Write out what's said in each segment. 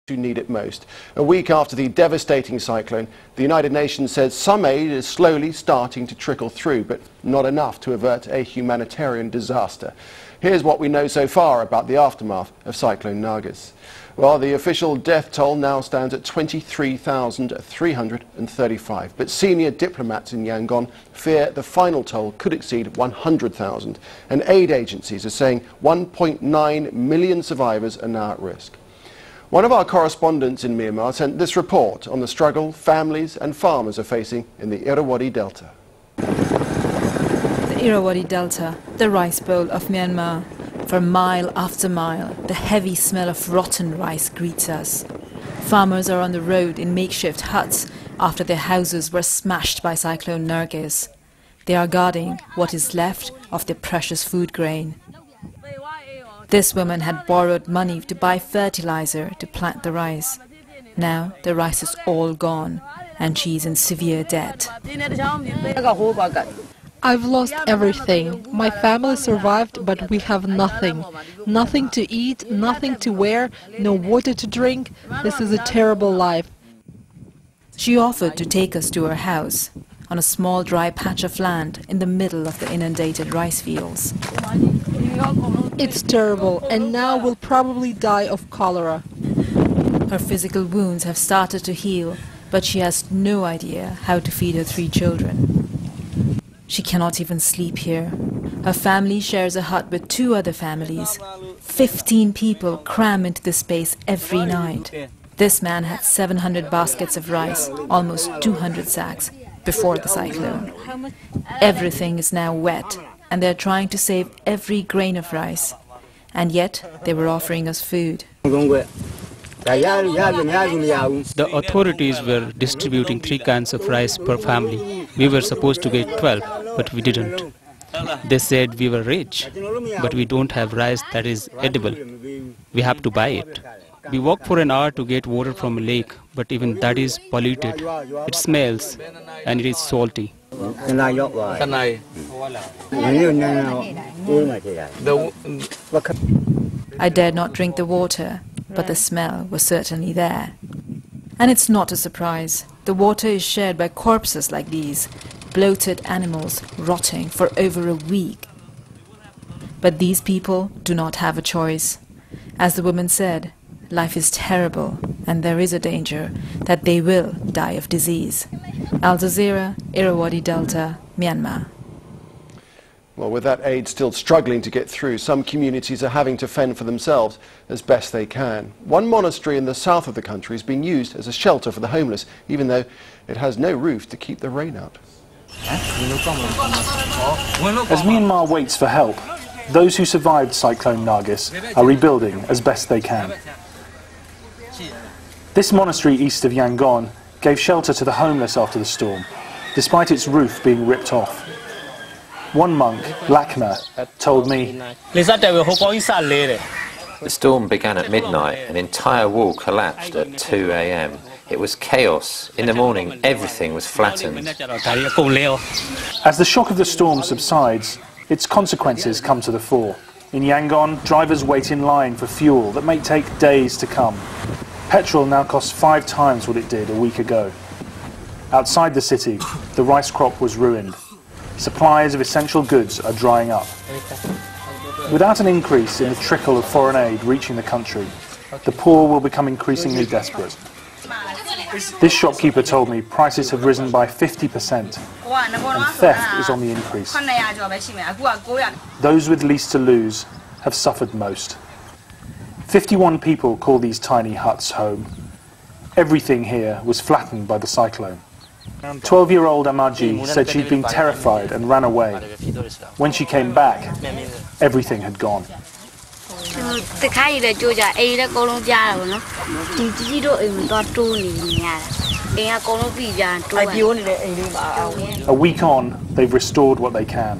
who need it most. A week after the devastating cyclone, the United Nations says some aid is slowly starting to trickle through, but not enough to avert a humanitarian disaster. Here's what we know so far about the aftermath of Cyclone Nargis. Well, the official death toll now stands at 23,335, but senior diplomats in Yangon fear the final toll could exceed 100,000, and aid agencies are saying 1.9 million survivors are now at risk. One of our correspondents in Myanmar sent this report on the struggle families and farmers are facing in the Irrawaddy Delta. The Irrawaddy Delta, the rice bowl of Myanmar. For mile after mile, the heavy smell of rotten rice greets us. Farmers are on the road in makeshift huts after their houses were smashed by Cyclone Nargis. They are guarding what is left of their precious food grain. This woman had borrowed money to buy fertilizer to plant the rice. Now the rice is all gone and she is in severe debt. I've lost everything. My family survived, but we have nothing. Nothing to eat, nothing to wear, no water to drink. This is a terrible life. She offered to take us to her house on a small dry patch of land in the middle of the inundated rice fields. It's terrible, and now we'll probably die of cholera. Her physical wounds have started to heal, but she has no idea how to feed her 3 children. She cannot even sleep here. Her family shares a hut with 2 other families. 15 people cram into this space every night. This man had 700 baskets of rice, almost 200 sacks, before the cyclone. Everything is now wet, and they're trying to save every grain of rice. And yet, they were offering us food. The authorities were distributing 3 cans of rice per family. We were supposed to get 12, but we didn't. They said we were rich, but we don't have rice that is edible. We have to buy it. We walk for an hour to get water from a lake, but even that is polluted. It smells and it is salty. I dared not drink the water, but the smell was certainly there. And it's not a surprise. The water is shared by corpses like these, bloated animals rotting for over a week. But these people do not have a choice. As the woman said, life is terrible and there is a danger that they will die of disease. Aljazeera, Irrawaddy Delta, Myanmar. Well, with that aid still struggling to get through, some communities are having to fend for themselves as best they can. One monastery in the south of the country is being used as a shelter for the homeless, even though it has no roof to keep the rain out. As Myanmar waits for help, those who survived Cyclone Nargis are rebuilding as best they can. This monastery east of Yangon gave shelter to the homeless after the storm, despite its roof being ripped off. One monk, Lakna, told me, "The storm began at midnight. An entire wall collapsed at 2 a.m. It was chaos. In the morning, everything was flattened." As the shock of the storm subsides, its consequences come to the fore. In Yangon, drivers wait in line for fuel that may take days to come. Petrol now costs 5 times what it did a week ago. Outside the city, the rice crop was ruined. Supplies of essential goods are drying up. Without an increase in the trickle of foreign aid reaching the country, the poor will become increasingly desperate. This shopkeeper told me prices have risen by 50% and theft is on the increase. Those with least to lose have suffered most. 51 people call these tiny huts home. Everything here was flattened by the cyclone. 12-year-old Amaji said she'd been terrified and ran away. When she came back, everything had gone. A week on, they've restored what they can.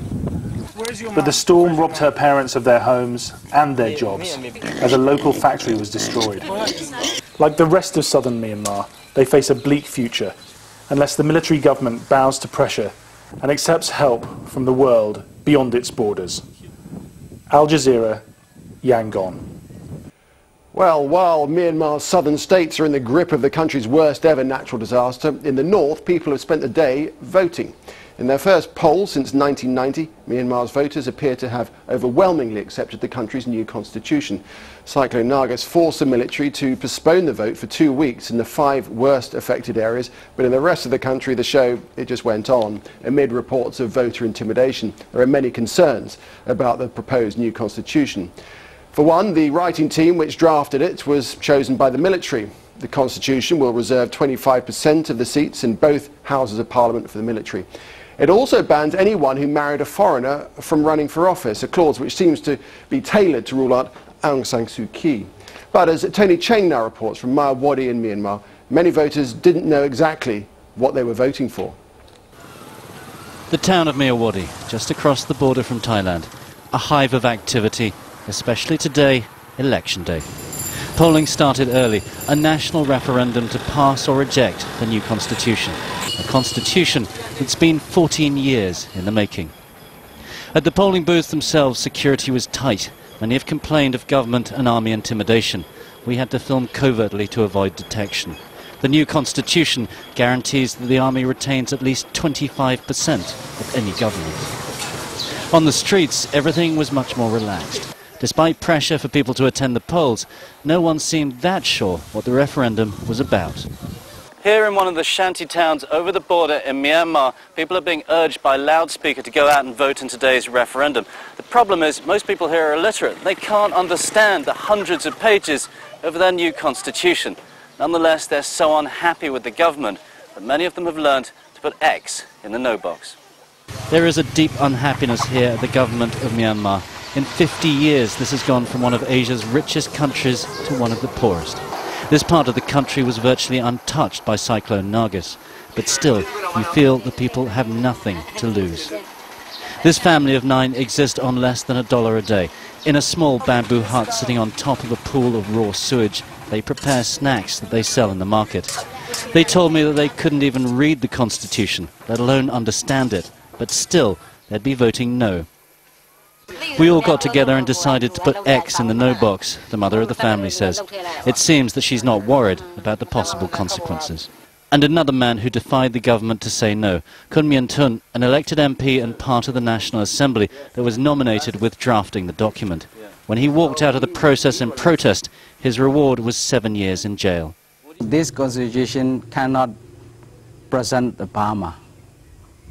But the storm robbed her parents of their homes and their jobs, as a local factory was destroyed. Like the rest of southern Myanmar, they face a bleak future, unless the military government bows to pressure and accepts help from the world beyond its borders. Aljazeera, Yangon. Well, while Myanmar's southern states are in the grip of the country's worst ever natural disaster, in the north people have spent the day voting. In their first poll since 1990, Myanmar's voters appear to have overwhelmingly accepted the country's new constitution. Cyclone Nargis forced the military to postpone the vote for 2 weeks in the 5 worst affected areas, but in the rest of the country it just went on. Amid reports of voter intimidation, there are many concerns about the proposed new constitution. For one, the writing team which drafted it was chosen by the military. The constitution will reserve 25% of the seats in both houses of parliament for the military. It also bans anyone who married a foreigner from running for office, a clause which seems to be tailored to rule out Aung San Suu Kyi. But as Tony Cheng now reports from Maya in Myanmar, many voters didn't know exactly what they were voting for. The town of Myawaddy, just across the border from Thailand, a hive of activity, especially today, election day. Polling started early, a national referendum to pass or reject the new constitution, a constitution that's been 14 years in the making. At the polling booths themselves, security was tight. Many have complained of government and army intimidation. We had to film covertly to avoid detection. The new constitution guarantees that the army retains at least 25% of any government. On the streets, everything was much more relaxed. Despite pressure for people to attend the polls, no one seemed that sure what the referendum was about. Here in one of the shanty towns over the border in Myanmar, people are being urged by loudspeaker to go out and vote in today's referendum. The problem is most people here are illiterate. They can't understand the hundreds of pages of their new constitution. Nonetheless, they're so unhappy with the government that many of them have learned to put X in the no box. There is a deep unhappiness here at the government of Myanmar. In 50 years, this has gone from one of Asia's richest countries to one of the poorest. This part of the country was virtually untouched by Cyclone Nargis, but still, you feel the people have nothing to lose. This family of 9 exists on less than $1 a day. In a small bamboo hut sitting on top of a pool of raw sewage, they prepare snacks that they sell in the market. They told me that they couldn't even read the constitution, let alone understand it, but still, they'd be voting no. We all got together and decided to put X in the no box, the mother of the family says. It seems that she's not worried about the possible consequences. And another man who defied the government to say no, Kun Myen Tun, an elected MP and part of the National Assembly that was nominated with drafting the document. When he walked out of the process in protest, his reward was 7 years in jail. This constitution cannot present the Burma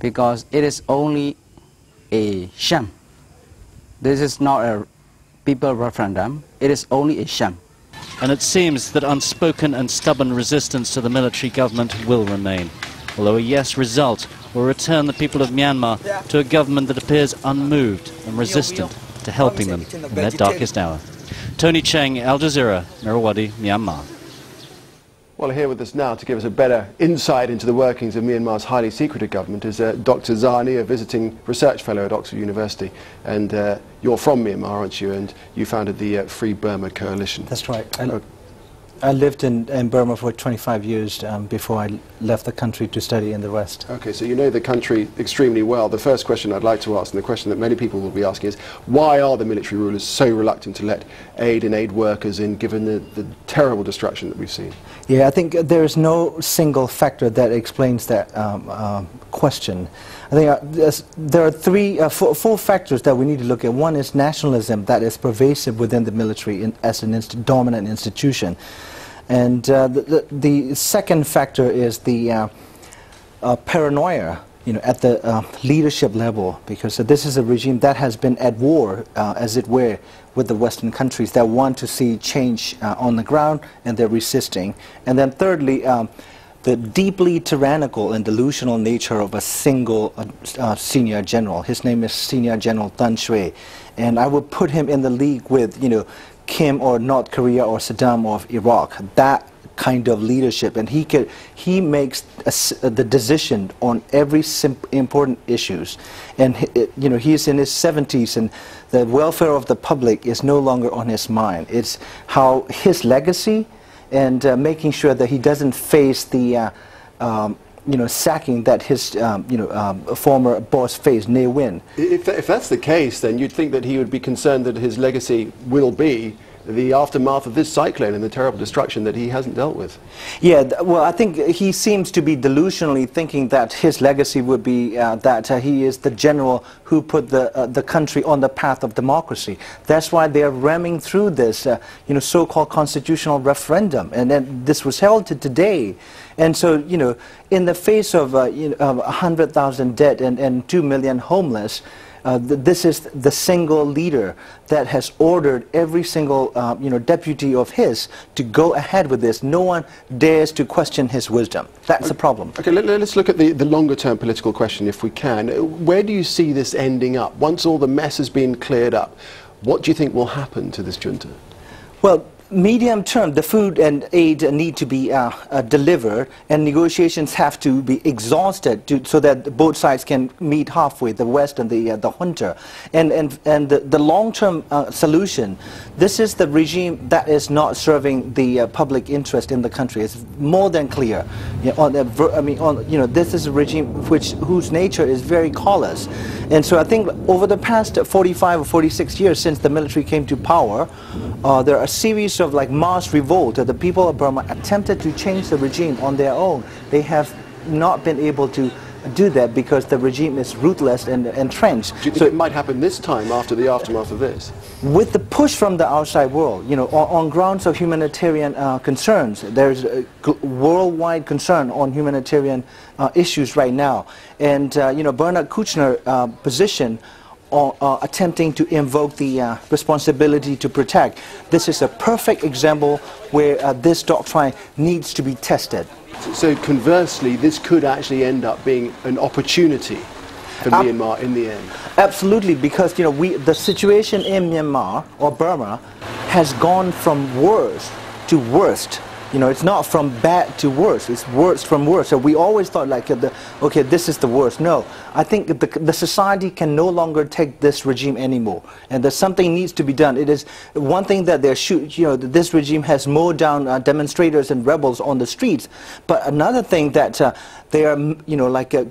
because it is only a sham. This is not a people referendum, it is only a sham. And it seems that unspoken and stubborn resistance to the military government will remain, although a yes result will return the people of Myanmar to a government that appears unmoved and resistant to helping them in their darkest hour. Tony Cheng, Aljazeera, Myawaddy, Myanmar. Well, here with us now to give us a better insight into the workings of Myanmar's highly secretive government is Dr. Zarni, a visiting research fellow at Oxford University. And you're from Myanmar, aren't you? And you founded the Free Burma Coalition. That's right. I lived in Burma for 25 years before I left the country to study in the West. Okay, so you know the country extremely well. The first question I'd like to ask, and the question that many people will be asking, is why are the military rulers so reluctant to let aid workers in, given the terrible destruction that we've seen? Yeah, I think there is no single factor that explains that question. I think there are four factors that we need to look at. One is nationalism that is pervasive within the military as an dominant institution. And the second factor is the paranoia, at the leadership level, because this is a regime that has been at war, as it were, with the Western countries that want to see change on the ground, and they're resisting. And then thirdly, the deeply tyrannical and delusional nature of a single senior general. His name is Senior General Tan Shui, and I would put him in the league with, Kim or North Korea or Saddam of Iraq. That kind of leadership, and he makes the decision on every important issues, and he's in his 70s, and the welfare of the public is no longer on his mind. It's how his legacy and making sure that he doesn't face the sacking that his former boss faced, Ne Win. If that's the case, then you'd think that he would be concerned that his legacy will be the aftermath of this cyclone and the terrible destruction that he hasn't dealt with. Yeah, well, I think he seems to be delusionally thinking that his legacy would be that he is the general who put the country on the path of democracy. That's why they're ramming through this, so-called constitutional referendum, and then this was held today. And so, in the face of 100,000 dead and 2 million homeless, this is the single leader that has ordered every single deputy of his to go ahead with this. No one dares to question his wisdom. That's the problem. Okay, let's look at the longer term political question if we can. Where do you see this ending up? Once all the mess has been cleared up, what do you think will happen to this junta? Well, medium term, the food and aid need to be delivered, and negotiations have to be exhausted so that both sides can meet halfway, the West and the junta. And the long-term solution, this is the regime that is not serving the public interest in the country. It's more than clear. This is a regime whose nature is very callous. And so I think over the past 45 or 46 years since the military came to power, there are a series of mass revolt. The people of Burma attempted to change the regime on their own. They have not been able to do that because the regime is ruthless and entrenched. Do you think it might happen this time after the aftermath of this? With the push from the outside world, on grounds of humanitarian concerns, there's a worldwide concern on humanitarian issues right now. And, Bernard Kouchner's position attempting to invoke the responsibility to protect. This is a perfect example where this doctrine needs to be tested. So conversely, this could actually end up being an opportunity for Myanmar in the end. Absolutely, because the situation in Myanmar or Burma has gone from worse to worst. It's not from bad to worse, it's worse from worse. So we always thought okay, this is the worst. No, I think the society can no longer take this regime anymore, and that something needs to be done. It is one thing that this regime has mowed down demonstrators and rebels on the streets, but another thing that they are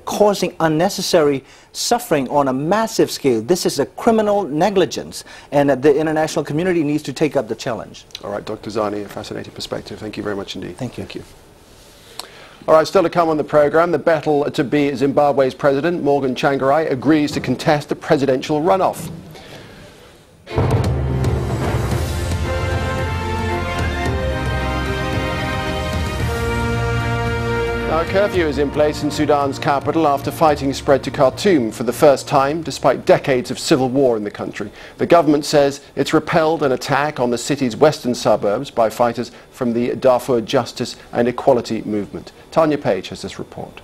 causing unnecessary suffering on a massive scale. This is a criminal negligence, and the international community needs to take up the challenge. All right, Dr. Zarni, a fascinating perspective. Thank you very much indeed. Thank you. Thank you. All right, still to come on the programme, the battle to be Zimbabwe's president, Morgan Tsvangirai, agrees to contest the presidential runoff. Now, a curfew is in place in Sudan's capital after fighting spread to Khartoum for the first time, despite decades of civil war in the country. The government says it's repelled an attack on the city's western suburbs by fighters from the Darfur Justice and Equality Movement. Tanya Page has this report.